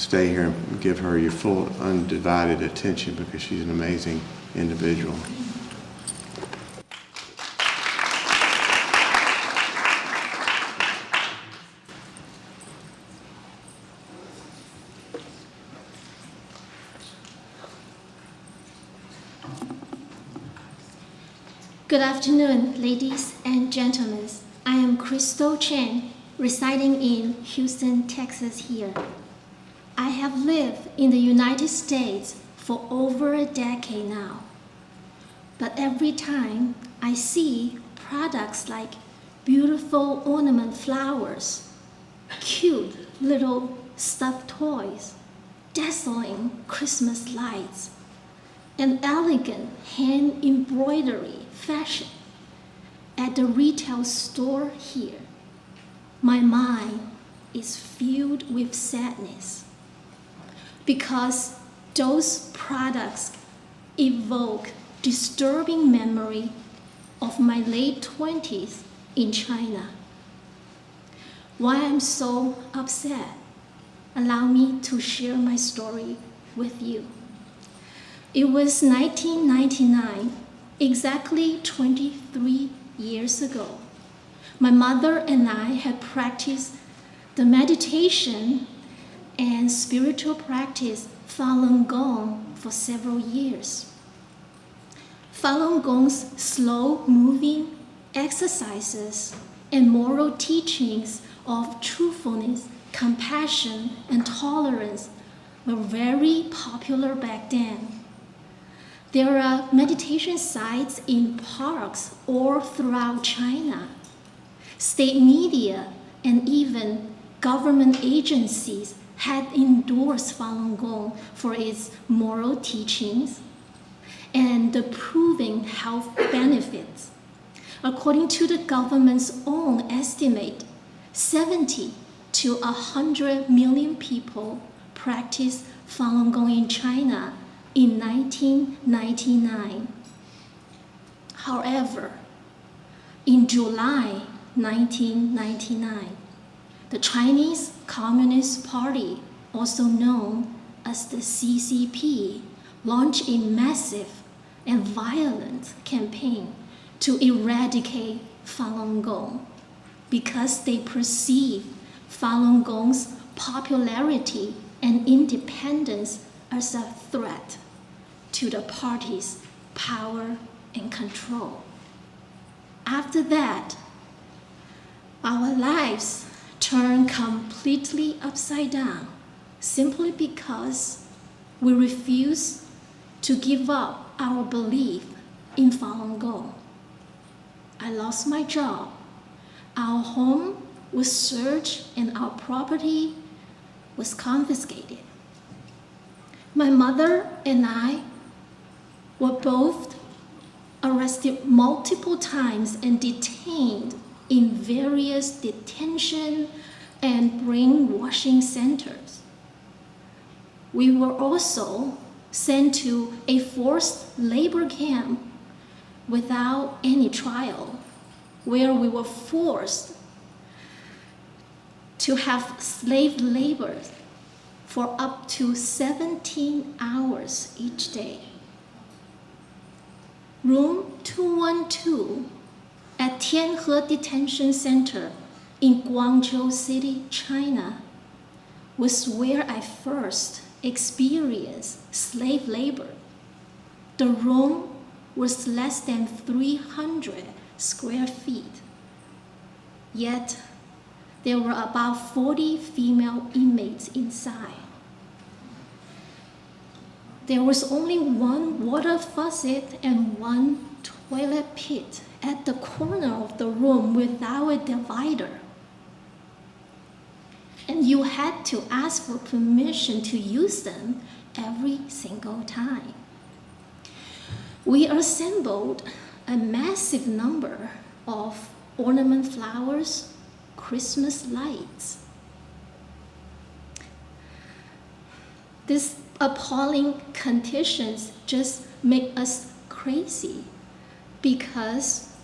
stay here and give her your full, undivided attention because she's an amazing individual. Good afternoon, ladies and gentlemen. I am Crystal Chen, residing in Houston, Texas here. I have lived in the United States for over a decade now. But every time I see products like beautiful ornament flowers, cute little stuffed toys, dazzling Christmas lights, and elegant hand embroidery fashion at the retail store here, my mind is filled with sadness because those products evoke disturbing memory of my late 20s in China. Why I'm so upset? Allow me to share my story with you. It was 1999, exactly 23 years ago. My mother and I had practiced the meditation and spiritual practice Falun Gong for several years. Falun Gong's slow-moving exercises and moral teachings of truthfulness, compassion, and tolerance were very popular back then. There are meditation sites in parks all throughout China. State media and even government agencies had endorsed Falun Gong for its moral teachings and the proven health benefits. According to the government's own estimate, 70 to 100 million people practice Falun Gong in China in 1999. However, in July 1999, the Chinese Communist Party, also known as the CCP, launched a massive and violent campaign to eradicate Falun Gong because they perceived Falun Gong's popularity and independence as a threat to the party's power and control. After that, our lives turned completely upside down simply because we refused to give up our belief in Falun Gong. I lost my job. Our home was searched and our property was confiscated. My mother and I were both arrested multiple times and detained in various detention and brainwashing centers. We were also sent to a forced labor camp without any trial, where we were forced to have slave labor for up to 17 hours each day. Room 212 at Tianhe Detention Center in Guangzhou City, China, was where I first experienced slave labor. The room was less than 300 square feet. Yet, there were about 40 female inmates inside. There was only one water faucet and one toilet pit at the corner of the room without a divider. And you had to ask for permission to use them every single time. We assembled a massive number of ornament flowers, Christmas lights. These appalling conditions just make us crazy because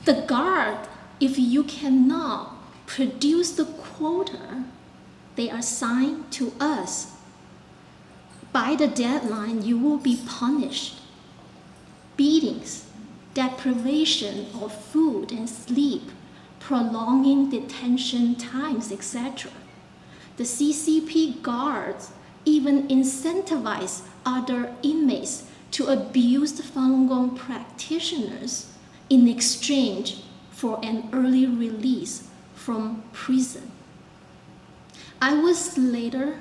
the guard, if you cannot produce the quota they assign to us. By the deadline, you will be punished. Beatings, deprivation of food and sleep, prolonging detention times, etc. The CCP guards even incentivize other inmates to abuse the Falun Gong practitioners in exchange for an early release from prison. I was later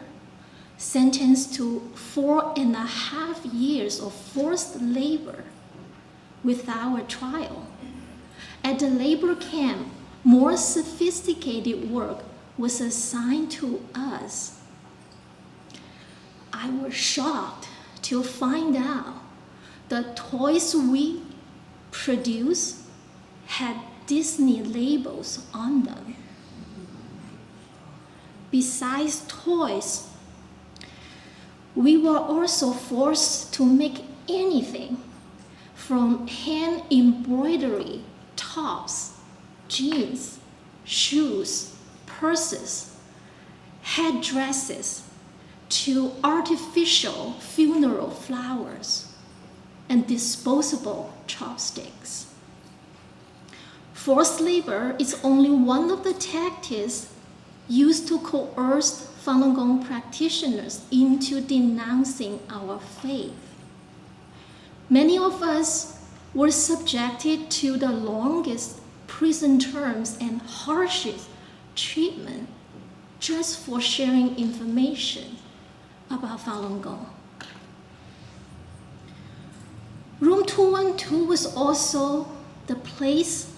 sentenced to 4.5 years of forced labor without a trial. At the labor camp, more sophisticated work was assigned to us. I was shocked to find out the toys we produced had Disney labels on them. Besides toys, we were also forced to make anything from hand embroidery, tops, jeans, shoes, purses, headdresses, to artificial funeral flowers and disposable chopsticks. Forced labor is only one of the tactics used to coerce Falun Gong practitioners into denouncing our faith. Many of us were subjected to the longest prison terms and harshest treatment just for sharing information about Falun Gong. Room 212 was also the place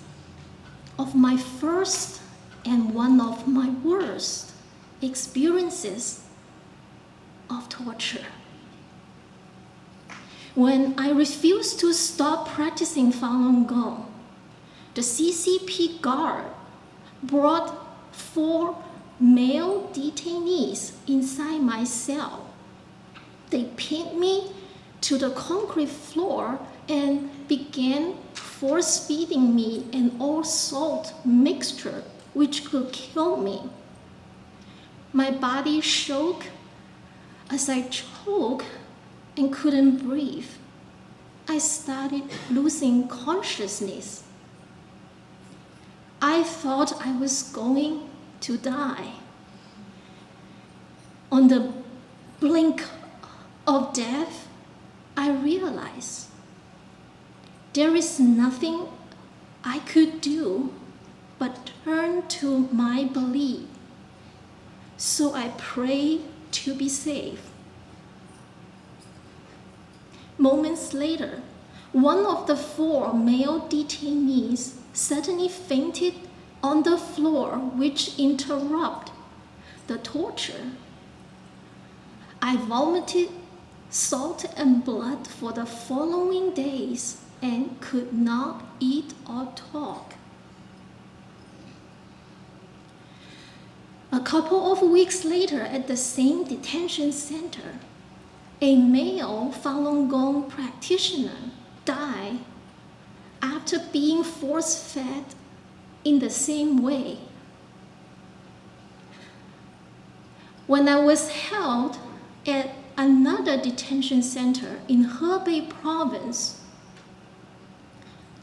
of my first and one of my worst experiences of torture. When I refused to stop practicing Falun Gong, the CCP guard brought 4 male detainees inside my cell. They pinned me to the concrete floor and began force-feeding me an all-salt mixture which could kill me. My body shook as I choked and couldn't breathe. I started losing consciousness. I thought I was going to die. On the brink of death, I realized there is nothing I could do but turn to my belief. So I prayed to be saved. Moments later, one of the 4 male detainees suddenly fainted on the floor, which interrupted the torture. I vomited salt and blood for the following days and could not eat or talk. A couple of weeks later, at the same detention center, a male Falun Gong practitioner died after being force-fed in the same way. When I was held at another detention center in Hebei province,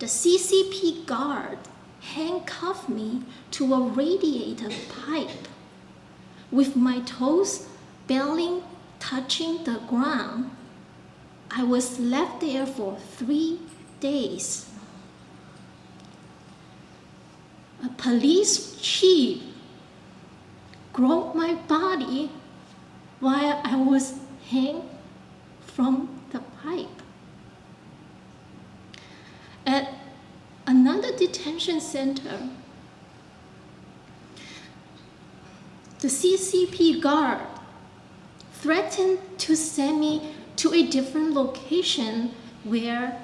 the CCP guard handcuffed me to a radiator pipe with my toes barely touching the ground. I was left there for 3 days. A police chief grabbed my body while I was hanging from the pipe. At another detention center, the CCP guard threatened to send me to a different location where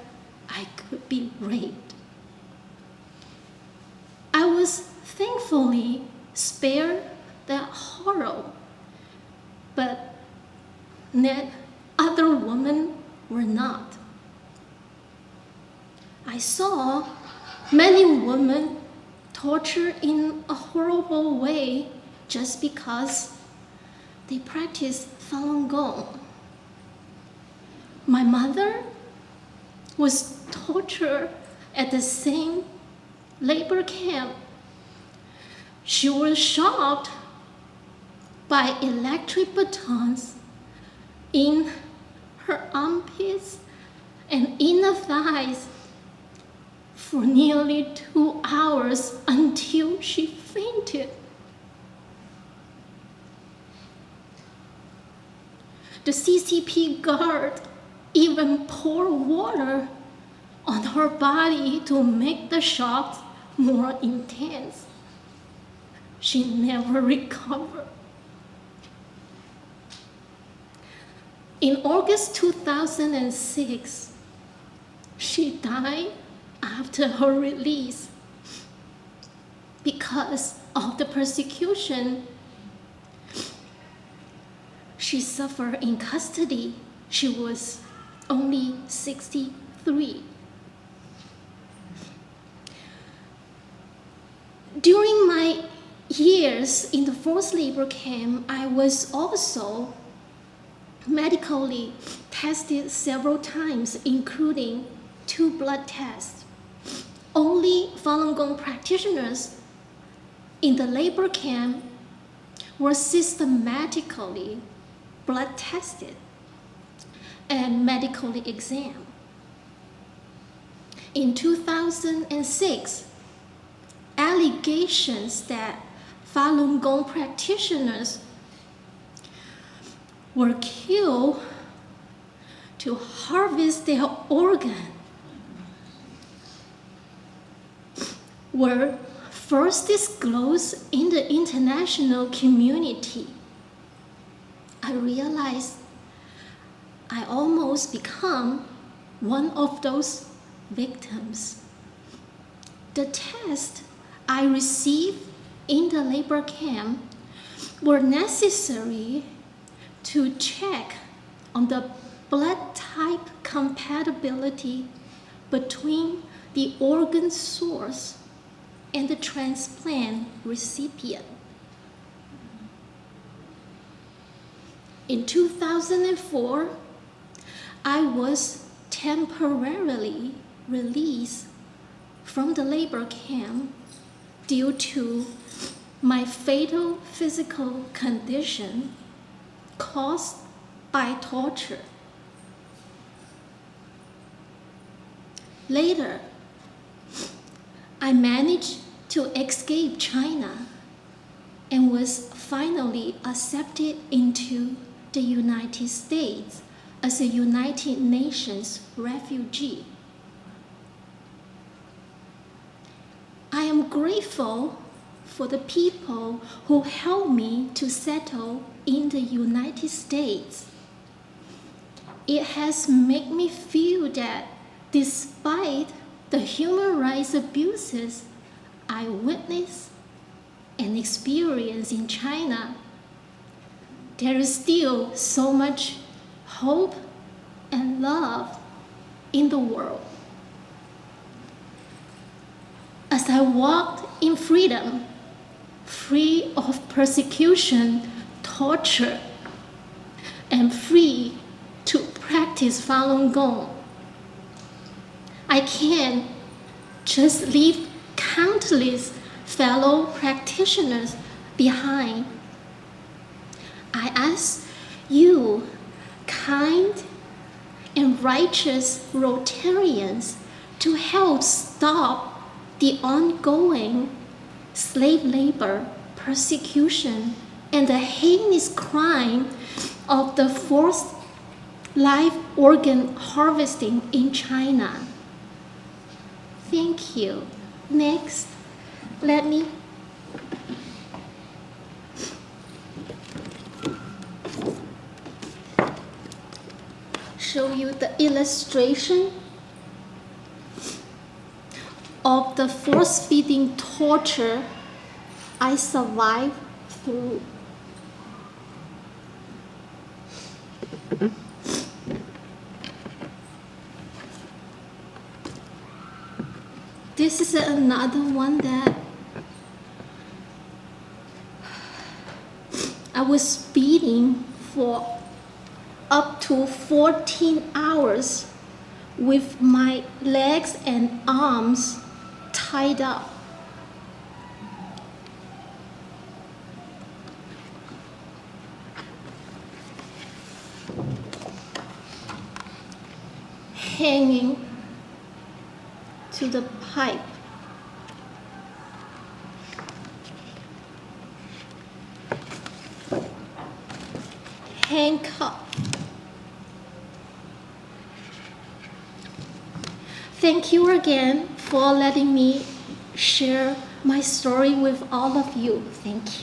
I could be raped. I was thankfully spared that horror, but other women were not. I saw many women tortured in a horrible way just because they practice Falun Gong. My mother was tortured at the same labor camp. She was shot by electric batons in her armpits and inner thighs for nearly 2 hours until she fainted. The CCP guard even poured water on her body to make the shock more intense. She never recovered. In August 2006, she died after her release because of the persecution she suffered in custody. She was only 63. During my years in the forced labor camp, I was also medically tested several times, including 2 blood tests. Only Falun Gong practitioners in the labor camp were systematically blood tested and medically examined. In 2006, allegations that Falun Gong practitioners were killed to harvest their organ were first disclosed in the international community. I realized I almost become one of those victims. The tests I received in the labor camp were necessary to check on the blood type compatibility between the organ source and the transplant recipient. In 2004, I was temporarily released from the labor camp due to my fatal physical condition caused by torture. Later, I managed to escape China and was finally accepted into the United States as a United Nations refugee. I am grateful for the people who helped me to settle in the United States. It has made me feel that despite the human rights abuses I witnessed and experienced in China, there is still so much hope and love in the world. As I walked in freedom, free of persecution, torture, and free to practice Falun Gong, I can just leave countless fellow practitioners behind. I ask you, kind and righteous Rotarians, to help stop the ongoing slave labor, persecution, and the heinous crime of the forced live organ harvesting in China. Thank you. Next, let me show you the illustration of the force-feeding torture I survived through. This is another one that I was beating for up to 14 hours with my legs and arms tied up. Hanging to the pipe. Handcuffed. Thank you again for letting me share my story with all of you. Thank you.